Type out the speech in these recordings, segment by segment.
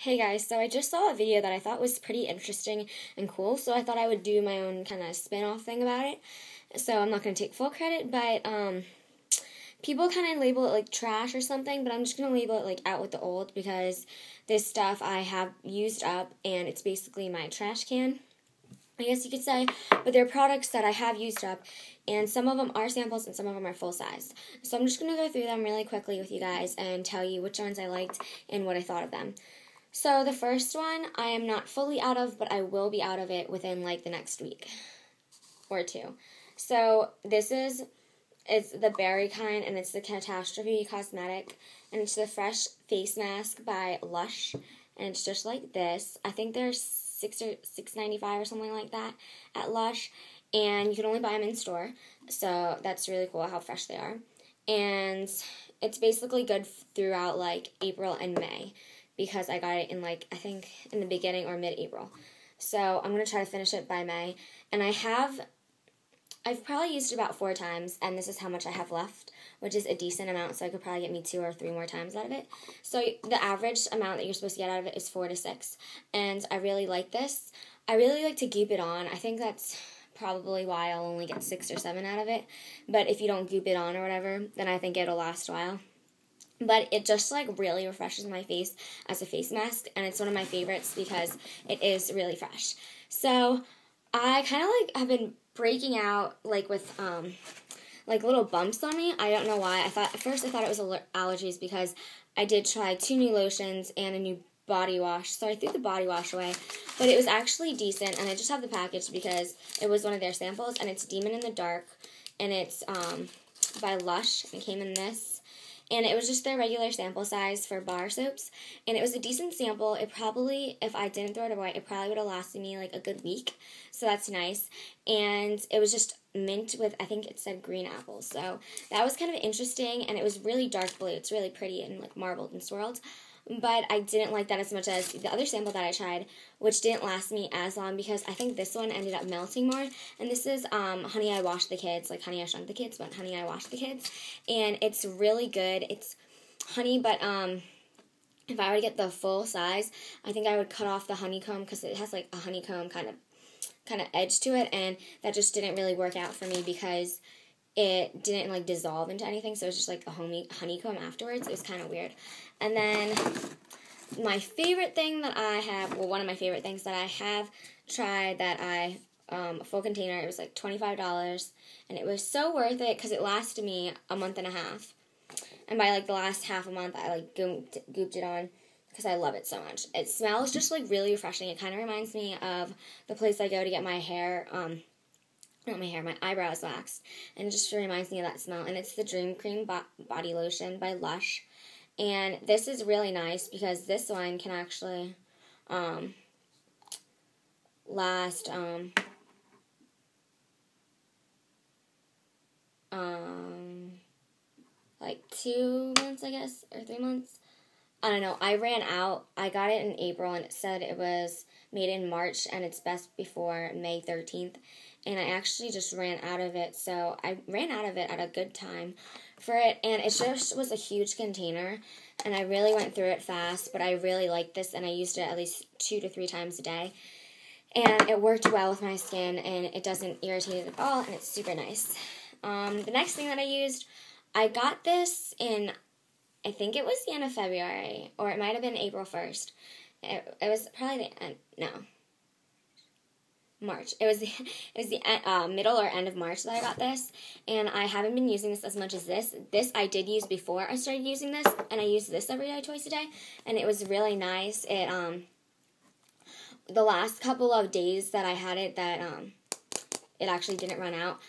Hey guys, so I just saw a video that I thought was pretty interesting and cool, so I thought I would do my own kind of spin-off thing about it. So I'm not going to take full credit, but people kind of label it like trash or something, but I'm just going to label it like out with the old because this stuff I have used up and it's basically my trash can, I guess you could say, but they're products that I have used up, and some of them are samples and some of them are full size. So I'm just going to go through them really quickly with you guys and tell you which ones I liked and what I thought of them. So the first one I am not fully out of, but I will be out of it within like the next week or two. So it's the berry kind, and it's the Catastrophe Cosmetic, and it's the Fresh Face Mask by Lush, and it's just like this. I think they're $6.95 or something like that at Lush, and you can only buy them in store. So that's really cool how fresh they are, and it's basically good throughout like April and May, because I got it in I think in the beginning or mid-April. So I'm going to try to finish it by May. And I've probably used it about 4 times, and this is how much I have left, which is a decent amount, so I could probably get me 2 or 3 more times out of it. So the average amount that you're supposed to get out of it is 4 to 6. And I really like this. I really like to goop it on. I think that's probably why I'll only get 6 or 7 out of it. But if you don't goop it on or whatever, then I think it'll last a while. But it just really refreshes my face as a face mask, and it's one of my favorites because it is really fresh. So I kind of have been breaking out with little bumps on me. I don't know why. At first I thought it was allergies because I did try 2 new lotions and a new body wash, so I threw the body wash away, but it was actually decent, and I just have the package because it was one of their samples, and it's Demon in the Dark, and it's by Lush, and it came in this. And it was just their regular sample size for bar soaps. And it was a decent sample. It probably, if I didn't throw it away, it probably would have lasted me a good week. So that's nice. And it was just mint with, I think it said green apples. So that was kind of interesting. And it was really dark blue. It's really pretty and marbled and swirled. But I didn't like that as much as the other sample that I tried, which didn't last me as long because I think this one ended up melting more. And this is Honey, I Washed the Kids, like Honey, I Shrunk the Kids, but Honey, I Washed the Kids. And it's really good. It's honey, but if I were to get the full size, I think I would cut off the honeycomb because it has a honeycomb kind of edge to it, and that just didn't really work out for me because it didn't dissolve into anything, so it was just a honeycomb afterwards. It was kind of weird. And then my favorite thing that I have, one of my favorite things that I have tried that a full container, it was $25, and it was so worth it because it lasted me a month and a half. And by the last half a month, I gooped it on because I love it so much. It smells just really refreshing. It kind of reminds me of the place I go to get my hair, my eyebrows waxed, and it just reminds me of that smell. And it's the Dream Cream Body Lotion by Lush, and this is really nice because this one can actually last 2 months, I guess, or 3 months. I don't know. I ran out. I got it in April, and it said it was made in March, and it's best before May 13th. And I actually just ran out of it, so I ran out of it at a good time for it. And it just was a huge container, and I really went through it fast, but I really liked this, and I used it at least 2 to 3 times a day. And it worked well with my skin, and it doesn't irritate it at all, and it's super nice. The next thing that I used, I got this in, I think it was the end of February, or it might have been April 1st. It was probably March. It was the middle or end of March that I got this, and I haven't been using this as much as this. This I did use before I started using this, and I used this every day, twice a day, and it was really nice. It the last couple of days that I had it, that it actually didn't run out.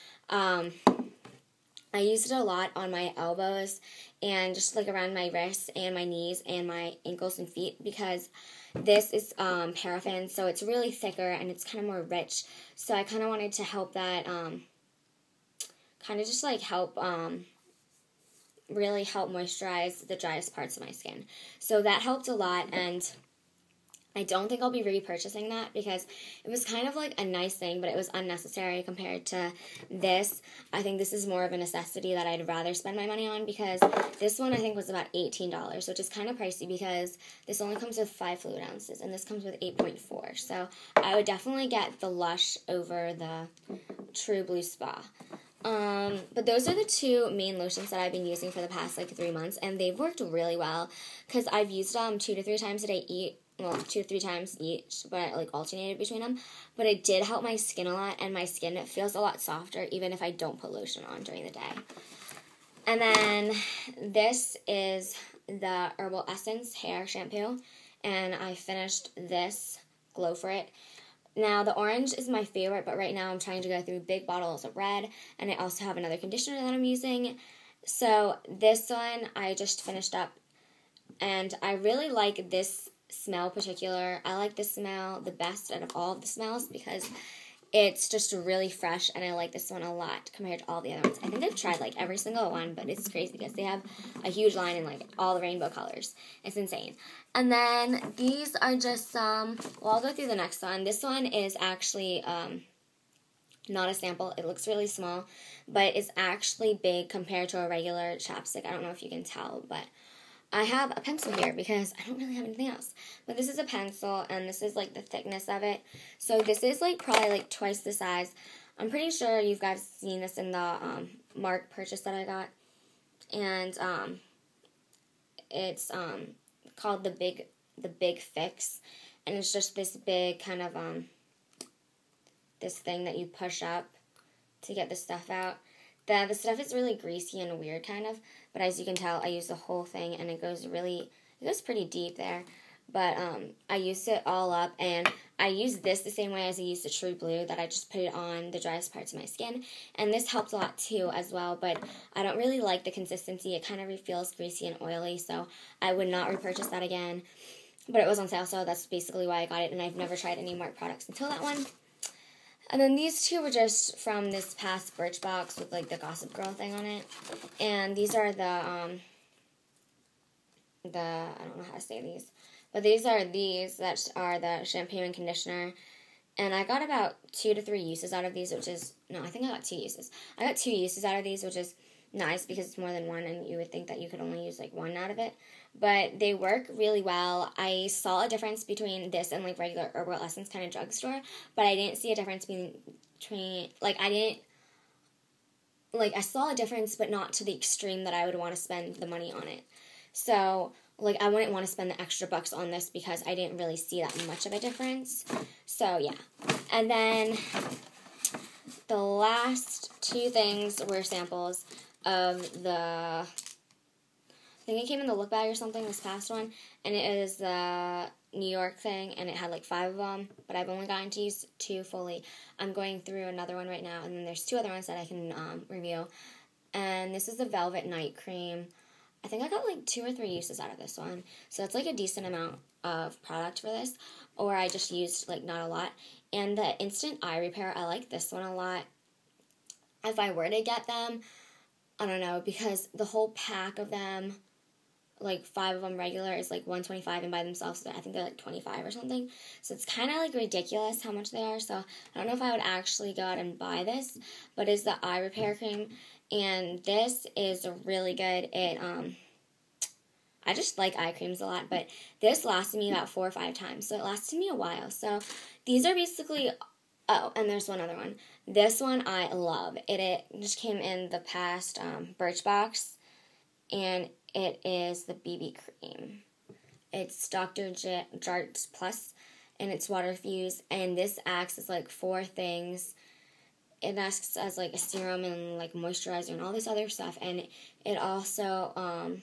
I used it a lot on my elbows and just around my wrists and my knees and my ankles and feet because this is paraffin, so it's really thicker and it's kind of more rich. So I kind of wanted to help that, really help moisturize the driest parts of my skin. So that helped a lot, and I don't think I'll be repurchasing that because it was kind of like a nice thing, but it was unnecessary compared to this. I think this is more of a necessity that I'd rather spend my money on because this one I think was about $18, which is kind of pricey because this only comes with 5 fluid ounces and this comes with 8.4. So I would definitely get the Lush over the True Blue Spa. But those are the 2 main lotions that I've been using for the past like 3 months, and they've worked really well because I've used them 2 to 3 times a day well, 2 to 3 times each, but like alternated between them. But it did help my skin a lot, and my skin, it feels a lot softer even if I don't put lotion on during the day. And then this is the Herbal Essence hair shampoo, and I finished this Glow For It. Now, the orange is my favorite, but right now I'm trying to go through big bottles of red, and I also have another conditioner that I'm using. So this one I just finished up, and I really like this smell particular. I like this smell the best out of all of the smells because it's just really fresh, and I like this one a lot compared to all the other ones. I think I've tried like every single one, but it's crazy because they have a huge line in like all the rainbow colors. It's insane. And then these are just some, well, I'll go through the next one. This one is actually not a sample. It looks really small, but it's actually big compared to a regular chapstick. I don't know if you can tell, but I have a pencil here because I don't really have anything else. But this is a pencil, and this is like the thickness of it. So this is like probably like twice the size. I'm pretty sure you guys seen this in the Mark purchase that I got. And it's called the Big Fix. And it's just this big kind of this thing that you push up to get the stuff out. The stuff is really greasy and weird kind of, but as you can tell, I use the whole thing, and it goes pretty deep there. But I used it all up, and I use this the same way as I use the True Blue, that I just put it on the driest parts of my skin, and this helps a lot too as well, but I don't really like the consistency. It kind of feels greasy and oily, so I would not repurchase that again. But it was on sale, so that's basically why I got it, and I've never tried any Mark products until that one. And then these 2 were just from this past Birchbox with like the Gossip Girl thing on it. And these are I don't know how to say these. But these are the shampoo and conditioner. And I got about 2 to 3 uses out of these, I think I got 2 uses. I got 2 uses out of these, which is nice because it's more than one, and you would think that you could only use like 1 out of it. But they work really well. I saw a difference between this and like regular Herbal Essence kind of drugstore, but I didn't see a difference between I saw a difference, but not to the extreme that I would want to spend the money on it. So I wouldn't want to spend the extra bucks on this because I didn't really see that much of a difference. So yeah. And then the last 2 things were samples of I think it came in the look bag or something, this past one, and it is the New York thing, and it had like 5 of them, but I've only gotten to use 2 fully. I'm going through another one right now, and then there's 2 other ones that I can review. And this is the Velvet Night Cream. I think I got like 2 or 3 uses out of this one, so it's like a decent amount of product for this, or I just used like not a lot. And the Instant Eye Repair, I like this one a lot. If I were to get them, I don't know, because the whole pack of them, like 5 of them regular, is like $125, and by themselves I think they're like $25 or something. So it's kind of like ridiculous how much they are. So I don't know if I would actually go out and buy this, but it's the eye repair cream, and this is really good. I just like eye creams a lot, but this lasted me about 4 or 5 times, so it lasted me a while. So these are basically. Oh, and there's one other one. This one I love. It just came in the past Birchbox, and it is the BB cream. It's Dr. Jart's Plus, and it's water infused, and this acts as like 4 things. It acts as like a serum and like moisturizer and all this other stuff, and it also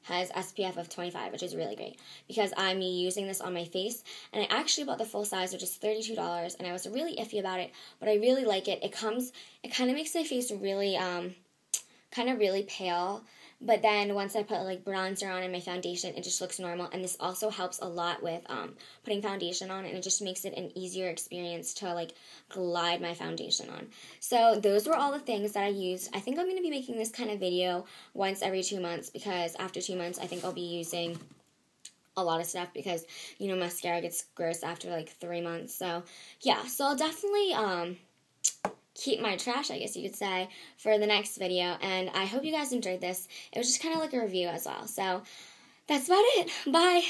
has SPF of 25, which is really great because I'm using this on my face, and I actually bought the full size, which is $32, and I was really iffy about it, but I really like it. It kind of makes my face really, kind of really pale, but then once I put like bronzer on and my foundation, it just looks normal, and this also helps a lot with putting foundation on, and it just makes it an easier experience to like glide my foundation on. So those were all the things that I used. I think I'm going to be making this kind of video once every 2 months, because after 2 months I think I'll be using a lot of stuff because, you know, mascara gets gross after like 3 months. So, yeah. So I'll definitely, keep my trash, I guess you could say, for the next video. And I hope you guys enjoyed this. It was just kind of like a review as well. So, that's about it. Bye!